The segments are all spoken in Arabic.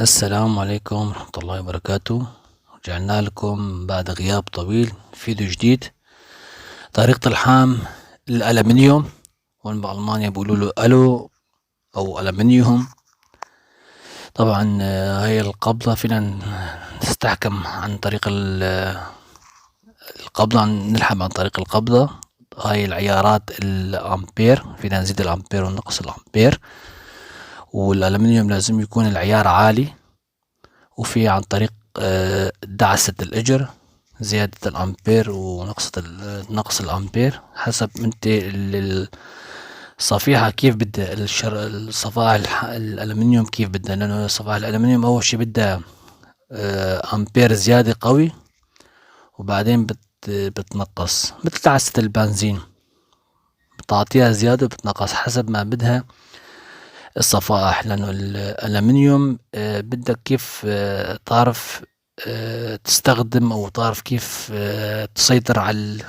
السلام عليكم ورحمة الله وبركاته. رجعنا لكم بعد غياب طويل، فيديو جديد. طريقة الحام الألمنيوم، هون بألمانيا بيقولوا له ألو أو ألمنيوم. طبعا هاي القبضة فينا نستحكم عن طريق القبضة، نلحم عن طريق القبضة. هاي العيارات الأمبير، فينا نزيد الأمبير ونقص الأمبير، والألمنيوم لازم يكون العيار عالي. وفي عن طريق دعسة الإجر، زيادة الأمبير ونقص الأمبير حسب انت الصفيحة كيف بدها الصفائح الألمنيوم كيف بدها، لأنه صفائح الألمنيوم أول شي بدها أمبير زيادة قوي، وبعدين بتنقص مثل دعسة البنزين، بتعطيها زيادة وبتنقص حسب ما بدها الصفائح. لأنه الألمنيوم بدك كيف تعرف تستخدم أو تعرف كيف تسيطر على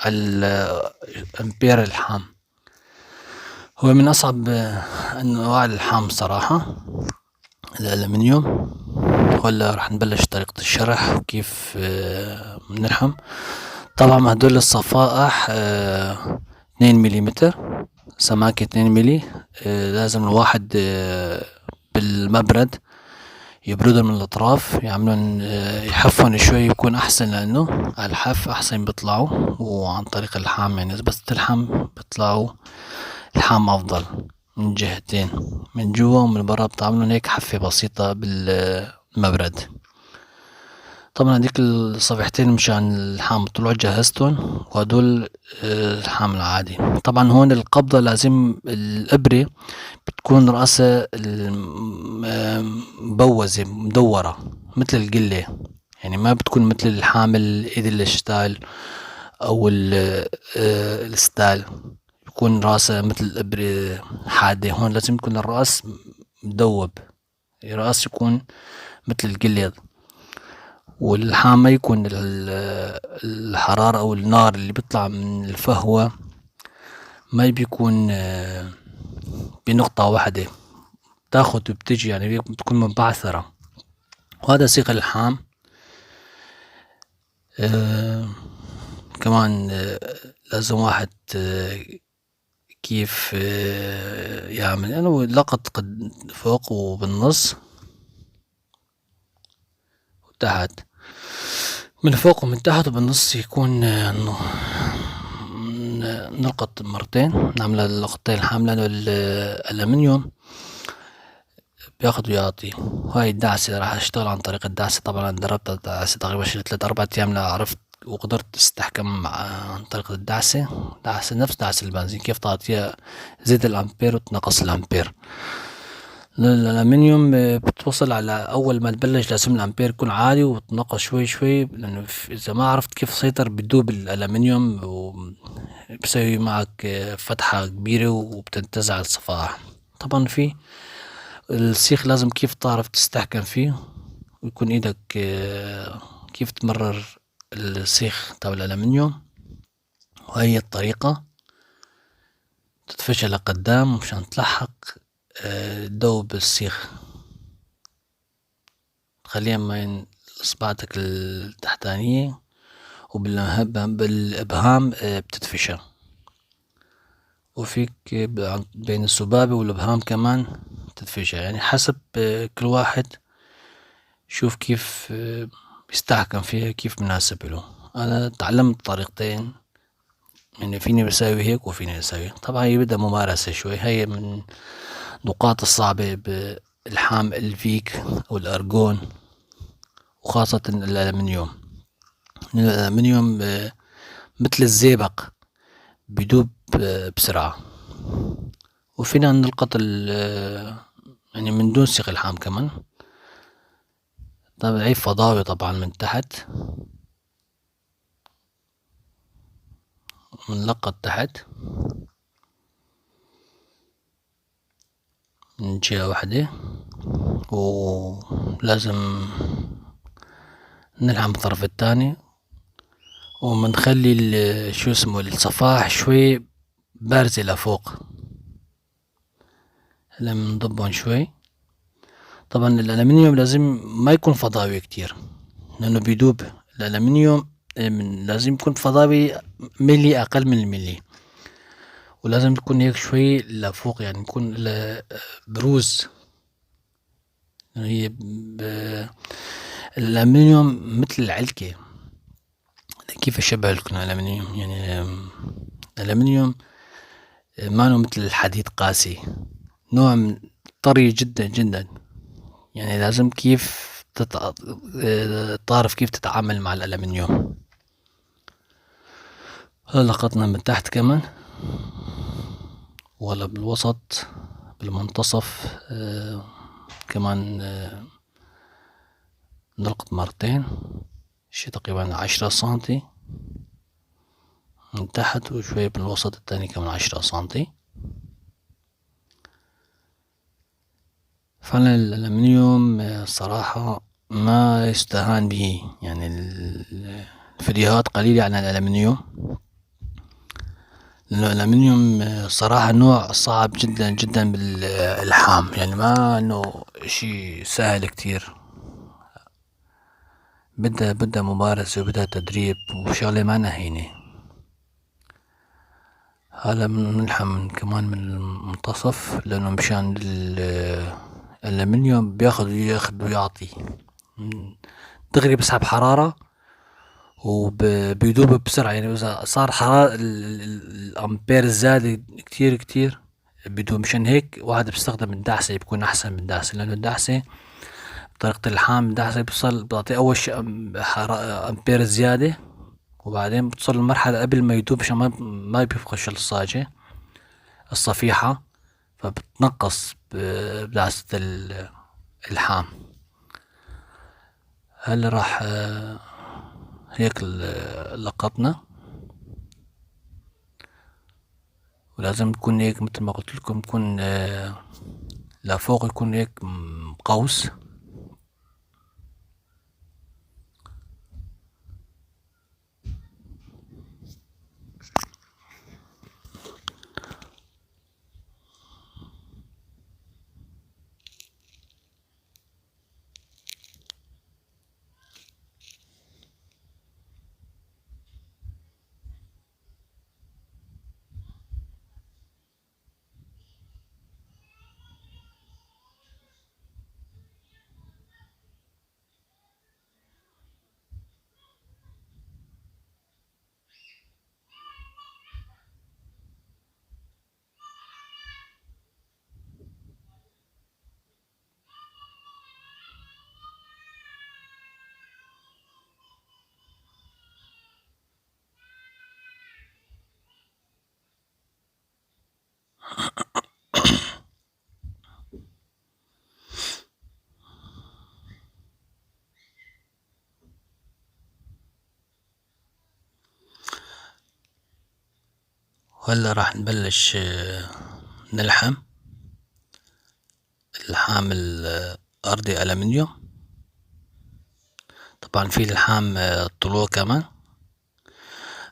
الأمبير الحام. هو من أصعب أنواع الحام صراحة الألمنيوم. ولا راح نبلش طريقة الشرح وكيف بنلحم. طبعا هدول الصفائح 2 مليمتر، سماكة 2 ملي. لازم الواحد بالمبرد يبردهم من الأطراف، يعملون يحفون شوي يكون أحسن، لأنه على الحف أحسن بيطلعوا، وعن طريق اللحام يعني إذا بس تلحم بيطلعوا الحام أفضل من جهتين، من جوا ومن برا بتعملون هيك حفة بسيطة بالمبرد. طبعا هديك الصفيحتين مشان اللحام طلعوا جهزتهم، وهدول الحام العادي. طبعا هون القبضة لازم الإبرة بتكون رأسها مبوزة مدورة مثل القلة، يعني ما بتكون مثل الحامل ايد الشتال او الستال، بيكون راسها مثل الإبرة حادة. هون لازم يكون الرأس مدوب، الرأس يكون مثل القلة، والحام ما يكون الحرارة او النار اللي بيطلع من الفهوة ما بيكون بنقطة واحدة، تاخد وبتجي يعني بتكون مبعثرة. وهذا سيق اللحام. كمان لازم واحد كيف يعمل يعني لقط فوق وبالنص وتحت، من فوق ومن تحت وبالنص يكون نلقط مرتين، نعمل اللقطتين الحاملة. الألمنيوم بياخد ويعطي. وهاي الدعسة راح اشتغل عن طريق الدعسة. طبعا دربت الدعسة تقريبا شي 3-4 أيام لعرفت وقدرت استحكم عن طريق الدعسة. نفس دعسة البنزين، كيف تعطيها زيد الأمبير وتنقص الأمبير. الألمنيوم بتوصل على أول ما تبلش لازم الأمبير يكون عالي وتنقص شوي شوي، لأنه إذا ما عرفت كيف تسيطر بدوب الألمنيوم وبسوي معك فتحة كبيرة وبتنتزع الصفائح. طبعا في السيخ لازم كيف تعرف تستحكم فيه، ويكون ايدك كيف تمرر السيخ تبع الألمنيوم. وهي الطريقة تدفشها لقدام مشان تلحق دوب السيخ، تخليها بين اصبعتك التحتانية وبالابهام بتدفشها، وفيك بين السبابة والابهام كمان تدفشها، يعني حسب كل واحد شوف كيف بيستحكم فيها كيف مناسب له. انا تعلمت طريقتين، يعني فيني بساوي هيك وفيني اساوي. طبعا يبدأ ممارسة شوي. هي من النقاط الصعبة بالحام الفيك او الارجون، وخاصة الألمنيوم. الألمنيوم مثل الزئبق بيدوب بسرعة. وفينا نلقط يعني من دون سيخ الحام كمان. طبعا عيب فضاوي طبعا من تحت، بنلقط تحت من جهة واحدة، ولازم نلحم بالطرف التاني، ومنخلي شو اسمه الصفائح شوي بارزة لفوق لما نضبهم شوي. طبعا الألمنيوم لازم ما يكون فضاوي كتير لأنه بيدوب. الألمنيوم لازم يكون فضاوي ملي أقل من الملي، ولازم يكون هيك شوي لفوق، يعني يكون بروز. هي الألمنيوم مثل العلكة. كيف أشبه لكم الألمنيوم؟ يعني الألمنيوم ما مثل الحديد قاسي، نوع من طري جدا جدا. يعني لازم كيف تعرف كيف تتعامل مع الألمنيوم. هلا لقطنا من تحت كمان ولا بالوسط بالمنتصف كمان نلقط مرتين، شي تقريبا 10 سنتي من تحت، وشوية بالوسط التاني كمان 10 سنتي. فعلا الألمنيوم صراحة ما يستهان به، يعني الفيديوهات قليلة عن الألمنيوم، لأنه الألمنيوم صراحة نوع صعب جدا جدا بالإلحام، يعني ما إنه إشي سهل كتير. بدها ممارسة وبدها تدريب وشغلة ما هينة. هلا بنلحم كمان من المنتصف، لأنه مشان الألمنيوم ياخد ويعطي دغري، بسحب حرارة وبيدوب بسرعة. يعني إذا صار حرارة الأمبير زاد كتير كتير بيدوب. مشان هيك واحد بيستخدم الدعسة، بيكون أحسن من الدعسة، لأنه الدعسة طريقة الحام الدعسة بتعطي أول شي أمبير زيادة، وبعدين بتصل المرحلة قبل ما يدوب عشان ما بيفقش الصاجة الصفيحة، فبتنقص بدعسة الحام. هلا راح هيك لقطنا، ولازم تكون هيك مثل ما قلت لكم، يكون لفوق يكون هيك قوس. وهلا راح نبلش نلحم اللحام الأرضي ألمنيوم. طبعا في لحام طلوع كمان.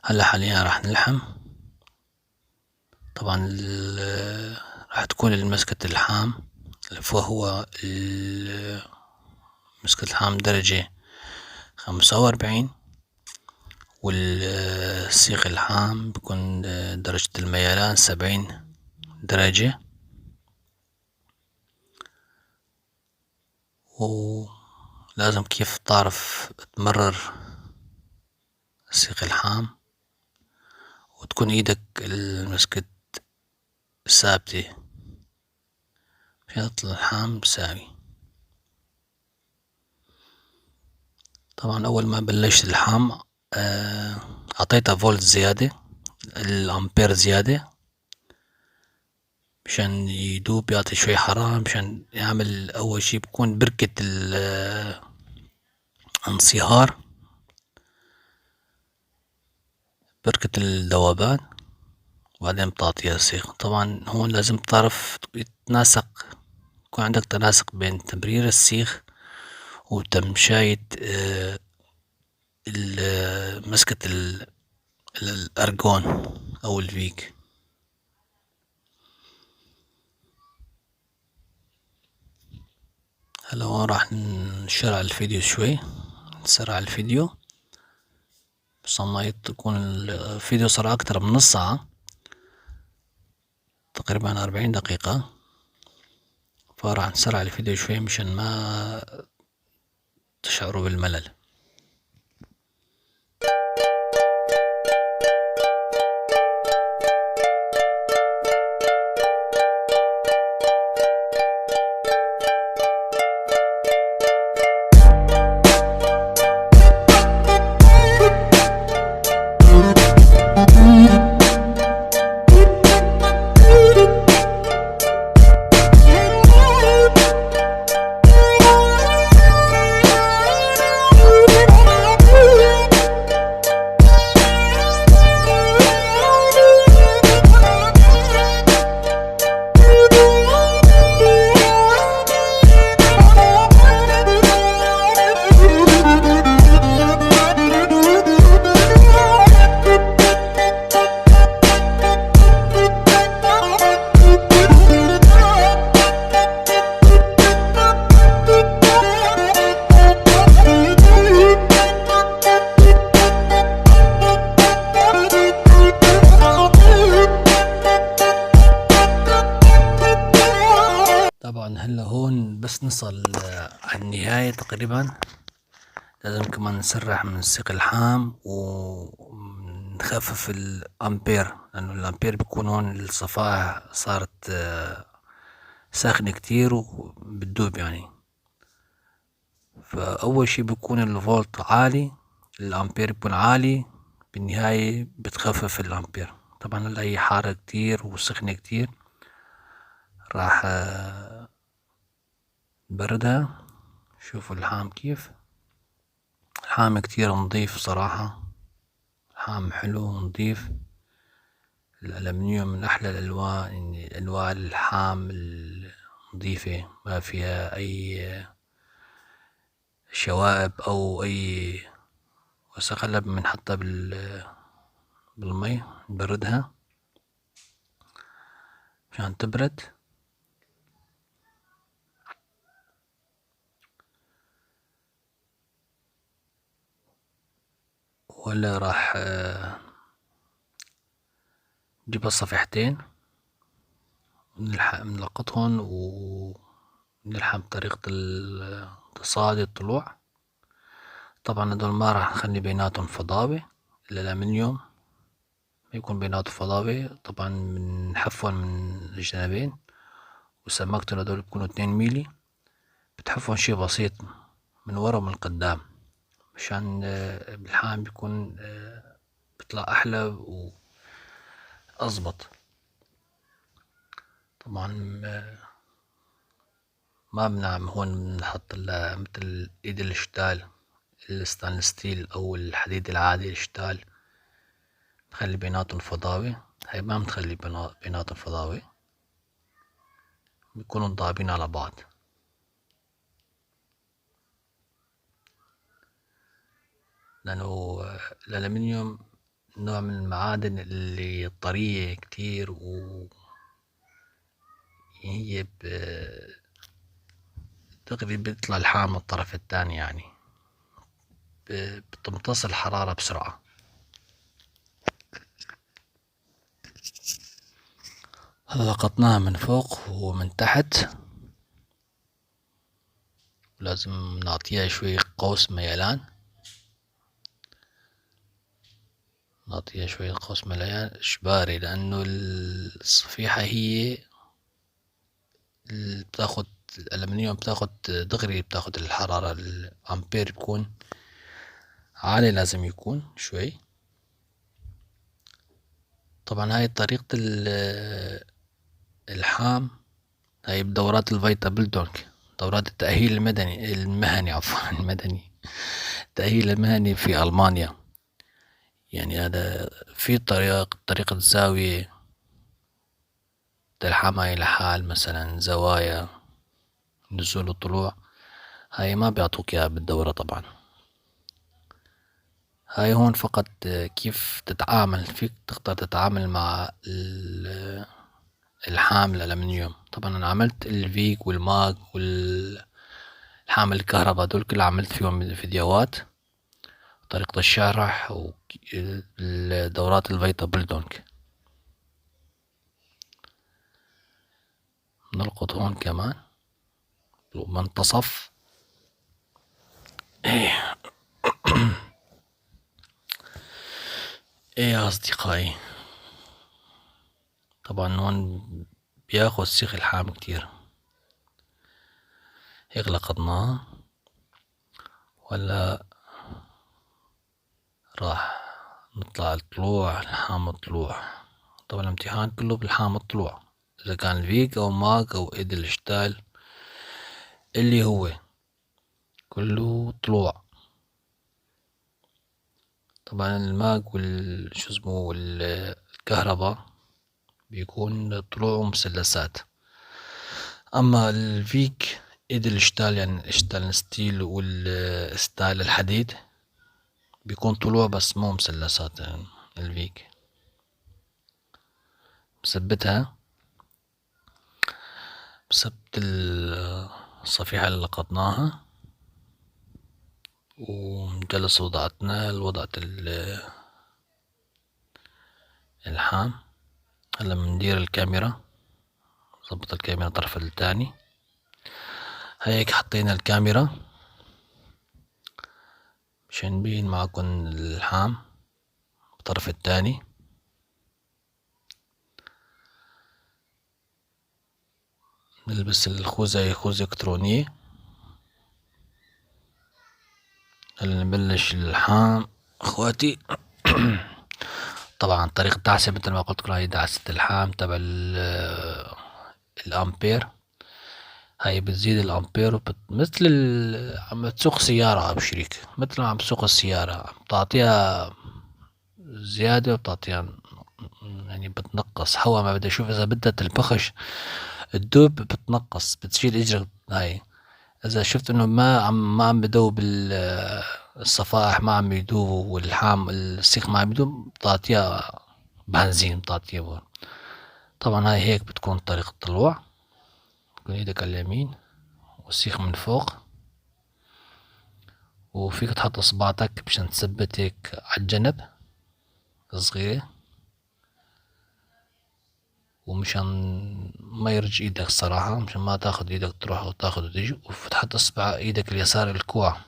هلا حاليا راح نلحم. طبعا راح تكون مسكة اللحام، فهو مسكة اللحام درجة 45، والسيخ اللحام بيكون درجة الميلان 70 درجة. ولازم كيف تعرف تمرر سيخ اللحام وتكون ايدك المسكت ثابتة عشان يطلع اللحام ساوي. طبعا أول ما بلشت اللحام أعطيتها فولت زيادة، الأمبير زيادة، مشان يدوب يعطي شوي حرارة، مشان يعمل أول شي بكون بركة الانصهار، بركة الذوبان، وبعدين بتعطيها السيخ. طبعا هون لازم تعرف يتناسق، يكون عندك تناسق بين تمرير السيخ وتمشاية مسكة الأرجون أو الفيك. هلا هون راح نشرع الفيديو شوي، نسرع الفيديو بس ما يكون الفيديو صار أكتر من نص ساعة، تقريبا 40 دقيقة، فراح نسرع الفيديو شوي مشان ما تشعروا بالملل. طبعا هلا هون بس نصل على النهاية تقريبا، لازم كمان نسرح من السيق الحام ونخفف الأمبير، لأنه الأمبير بيكون هون الصفائح صارت ساخنة كتير وبتدوب يعني. فأول شي بيكون الفولت عالي، الأمبير بيكون عالي، بالنهاية بتخفف الأمبير. طبعا هلا هي حارة كتير وسخنة كتير، راح بردها. شوفوا اللحام كيف، اللحام كتير نضيف صراحة، لحام حلو ونضيف. الألمنيوم من أحلى الألوان، يعني أنواع اللحام النضيفة ما فيها أي شوائب أو أي وسخ. هلا بنحطها بالمي نبردها مشان تبرد. ولا راح نجيب الصفيحتين نلقطهن ونلحم بطريقة تصادي الطلوع. طبعا هدول ما راح نخلي بيناتهم فضاوة، الألمنيوم ما يكون بيناته فضاوة. طبعا بنحفون من الجانبين، وسماكتهم هدول بيكونوا 2 ميلي، بتحفون شي بسيط من ورا ومن قدام مشان بالحام بيكون بيطلع أحلى وأزبط. طبعا ما بنعم هون بنحط مثل ايد الشتال الستانلس ستيل او الحديد العادي الشتال، نخلي بيناتهم فضاوة. هاي ما بنخلي بيناتهم فضاوة، بيكونوا ضابين على بعض. لأنه الألمنيوم نوع من المعادن اللي طرية كتير، هي دغري بيطلع الحام الطرف التاني، يعني بتمتص الحرارة بسرعة. لقطناها من فوق ومن تحت، ولازم نعطيها شوي قوس ميلان، نعطيها شوية قوس ميلان إجباري، لأنه الصفيحة هي بتاخد الألمنيوم، بتاخد دغري بتاخد الحرارة، الأمبير بيكون عالي، لازم يكون شوي. طبعا هاي طريقة الحام، هاي بدورات الفيتا بلدونك، دورات التأهيل المهني عفوا المدني، التأهيل المهني في ألمانيا. يعني هذا في طريقة زاوية الحام لحال، مثلا زوايا نزول وطلوع، هاي ما بيعطوك اياها بالدورة طبعا. هاي هون فقط كيف تتعامل، فيك تقدر تتعامل مع الحام الألمنيوم. طبعا أنا عملت الفيك والماج الحام الكهرباء دول كلها عملت فيهم فيديوهات، طريقة الشرح والدورات الفيتا بلدونك. نلقط هون كمان منتصف. ايه يا اصدقائي، طبعا هون بياخد سيخ الحام كتير. هيك لقطناه ولا راح نطلع الطلوع الحام الطلوع. طبعا الامتحان كله بالحام الطلوع، اذا كان فيك او ماك او ادل اشتال اللي هو كله طلوع. طبعا الماك شو اسمه والكهرباء بيكون طلوع ومثلثات، اما الفيك ادل اشتال يعني اشتال ستيل والستايل الحديد بيكون طلوع بس مو مثلثات. يعني الفيك بثبت الصفيحة اللي لقطناها ومجلس وضعتنا وضعت الحام. هلا بندير الكاميرا، نظبط الكاميرا الطرف الثاني. هيك حطينا الكاميرا مشان نبين معكم الحام الطرف الثاني. نلبس الخوذة، خوذة إلكترونية. هلا نبلش الحام اخواتي. طبعا طريقة دعسة مثل ما قلت لكم هي دعسة الحام تبع الامبير. هاي بتزيد الامبير مثل عم تسوق سيارة ابو شريك، مثل ما عم تسوق السيارة عم تعطيها زيادة وبتعطيها يعني بتنقص هوا ما بدي اشوف اذا بدها تنفخش الدوب بتنقص بتشيل اجرك. هاي اذا شفت انه ما عم بدوب الصفائح ما عم يدوب والحام السيخ ما عم يدوب بتعطيها بنزين بتعطيها. طبعا هاي هيك بتكون طريقة الطلوع. تكون ايدك على اليمين والسيخ من فوق، وفيك تحط اصبعتك مشان تثبت هيك عالجنب صغيرة، ومشان ما يرج ايدك الصراحة، مشان ما تاخد ايدك تروح وتاخد وتيجي، وتحط اصبع ايدك اليسار الكوع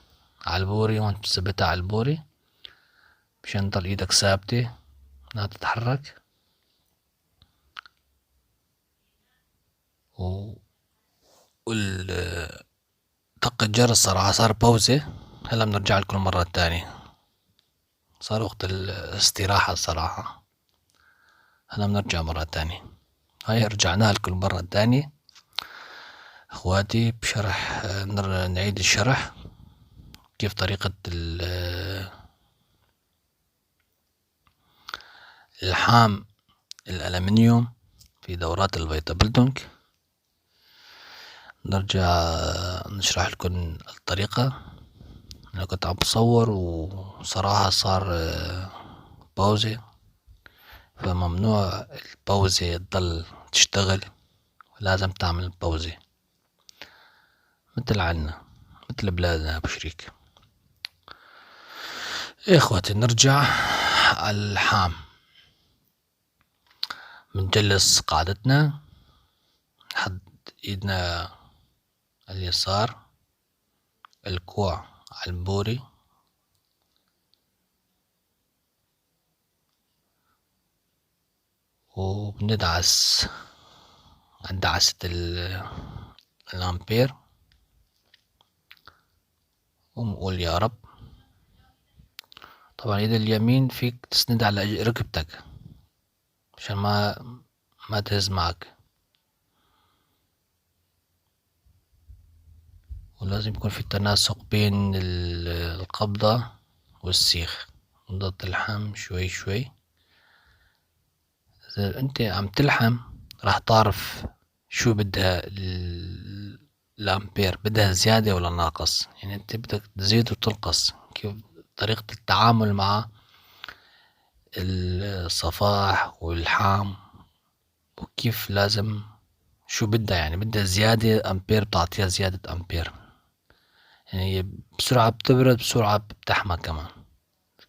على البوري وانت تثبتها على البوري مشان تضل ايدك ثابتة لا تتحرك. طق الجرس صراحة صار باوزة. هلا بنرجع لكم مرة تانية، صار وقت الاستراحة الصراحة. هلا بنرجع مرة تانية. هاي رجعنا لكم مرة تانية اخواتي بشرح. نعيد الشرح كيف طريقة الحام الألمنيوم في دورات الفيتا بلدونك. نرجع نشرح لكم الطريقة. أنا كنت عم بصور وصراحة صار باوزة، فممنوع الباوزة تضل تشتغل، لازم تعمل باوزة مثل عنا مثل بلادنا أبو شريك. إيه اخواتي نرجع على الحام. بنجلس قاعدتنا نحط ايدنا اليسار الكوع على البوري، وبندعس عند دعسة الامبير ونقول يا رب. طبعا ايد اليمين فيك تسند على ركبتك عشان ما تهز معك، ولازم يكون في تناسق بين القبضة والسيخ. نضغط اللحم شوي شوي. اذا انت عم تلحم راح تعرف شو بدها الامبير، بدها زيادة ولا ناقص. يعني انت بدك تزيد وتنقص، كيف طريقة التعامل مع الصفائح والحام، وكيف لازم شو بدها. يعني بدها زيادة امبير بتعطيها زيادة امبير. يعني بسرعة بتبرد بسرعة بتحمى كمان.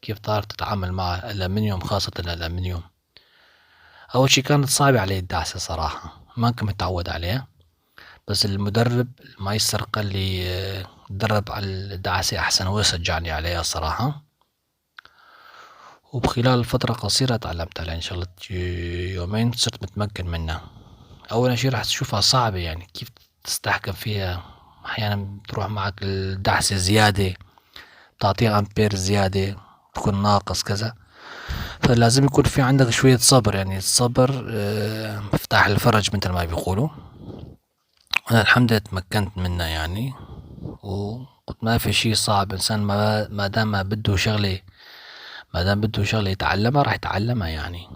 كيف تعرف تتعامل مع الألمنيوم، خاصة الألمنيوم؟ أول شي كانت صعبة علي الدعسة صراحة، ما كنت متعود عليها، بس المدرب المايستر قال لي تدرب على الدعسة أحسن، وشجعني عليها صراحة. وبخلال فترة قصيرة تعلمت عليها، إن شاء الله يومين صرت متمكن منها. أول شي راح تشوفها صعبة، يعني كيف تستحكم فيها. أحيانا بتروح معك الدعسة زيادة، تعطيها أمبير زيادة، تكون ناقص كذا، فلازم يكون في عندك شوية صبر. يعني الصبر مفتاح الفرج مثل ما بيقولوا. أنا الحمد لله تمكنت منها يعني، وقلت ما في شي صعب. إنسان ما دام بده شغلة يتعلمها راح يتعلمها يعني،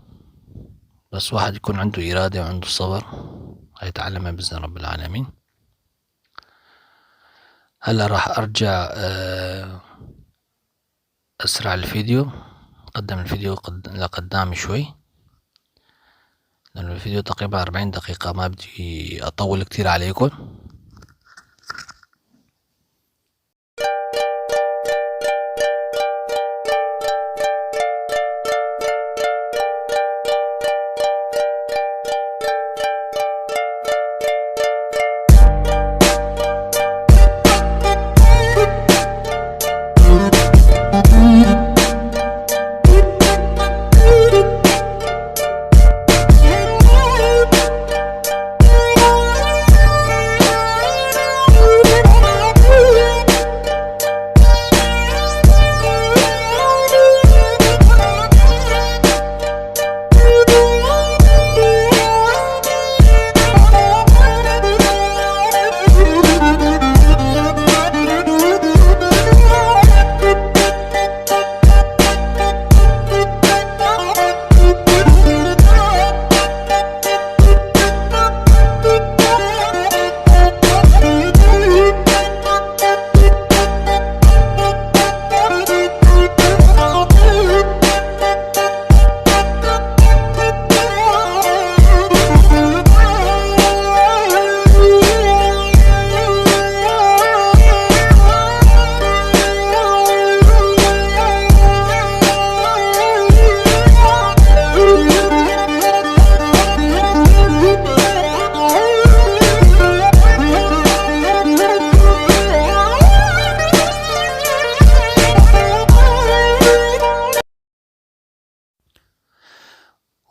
بس واحد يكون عنده إرادة وعنده صبر هيتعلمها بإذن رب العالمين. هلا راح أرجع أسرع الفيديو، قدم الفيديو لقدام شوي، لأنه الفيديو تقريبا 40 دقيقة، ما بدي أطول كتير عليكم.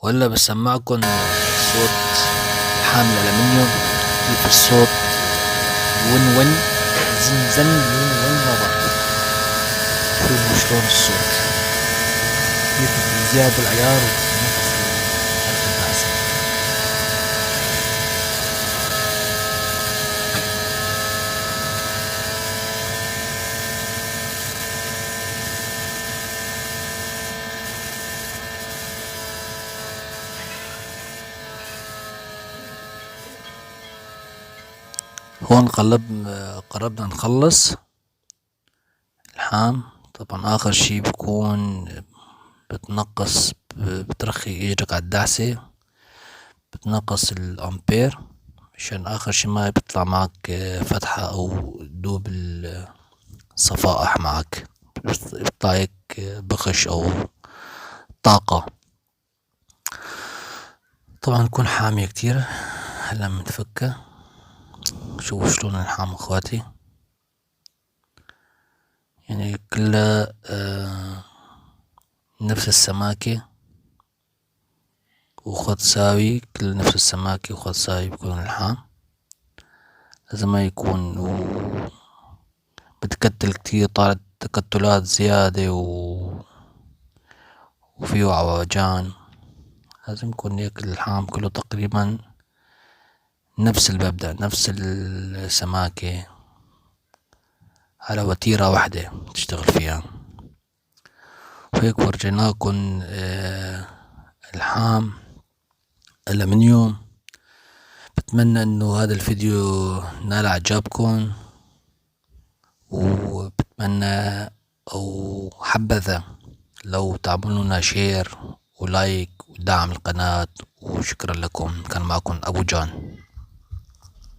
وهلا بسمعكن صوت لحام الألمنيوم، كيف الصوت ون ون زن زن ون ون ربط. شوفوا شلون الصوت، كيف بزيادة العيار ونفس حركة الدعسة. هون قربنا نخلص الحام. طبعا آخر شي بكون بترخي اجرك على الدعسة، بتنقص الأمبير مشان آخر شي ما بيطلع معك فتحة أو دوب الصفائح معك، بيطلع هيك بخش أو طاقة. طبعا تكون حامية كتير. هلا منفكها، شوفوا شلون الحام اخواتي، يعني كلها نفس السماكة وخد ساوي، كل نفس السماكة وخد ساوي بيكون اللحام. لازم ما يكون بتكتل كتير، طالت تكتلات زيادة وفيه عوجان. لازم يكون هيك اللحام كله تقريبا نفس المبدأ، نفس السماكة، على وتيرة واحدة تشتغل فيها. وهيك ورجيناكن الحام ألمنيوم. بتمنى انه هذا الفيديو نال اعجابكم، وبتمنى او حبذا لو تعملونا شير ولايك ودعم القناة. وشكرا لكم، كان معكم ابو جان.